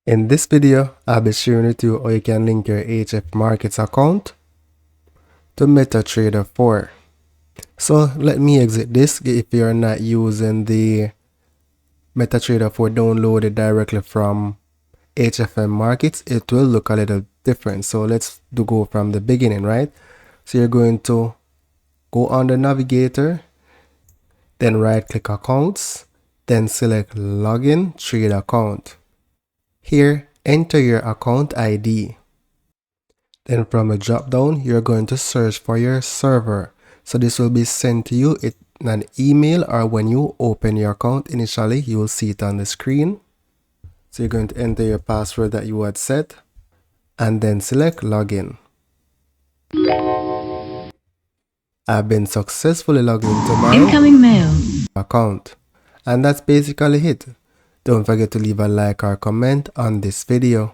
In this video, I'll be sharing with you how you can link your HF Markets account to MetaTrader 4. So let me exit this. If you're not using the MetaTrader 4 downloaded directly from HFM Markets, it will look a little different. So let's go from the beginning, right? So you're going to go on the navigator, then right click accounts, then select login trade account. Here, enter your account ID. Then from a drop down, you're going to search for your server. So this will be sent to you in an email, or when you open your account initially, you will see it on the screen. So you're going to enter your password that you had set and then select login. I've been successfully logged into my incoming mail account. And that's basically it. Don't forget to leave a like or comment on this video.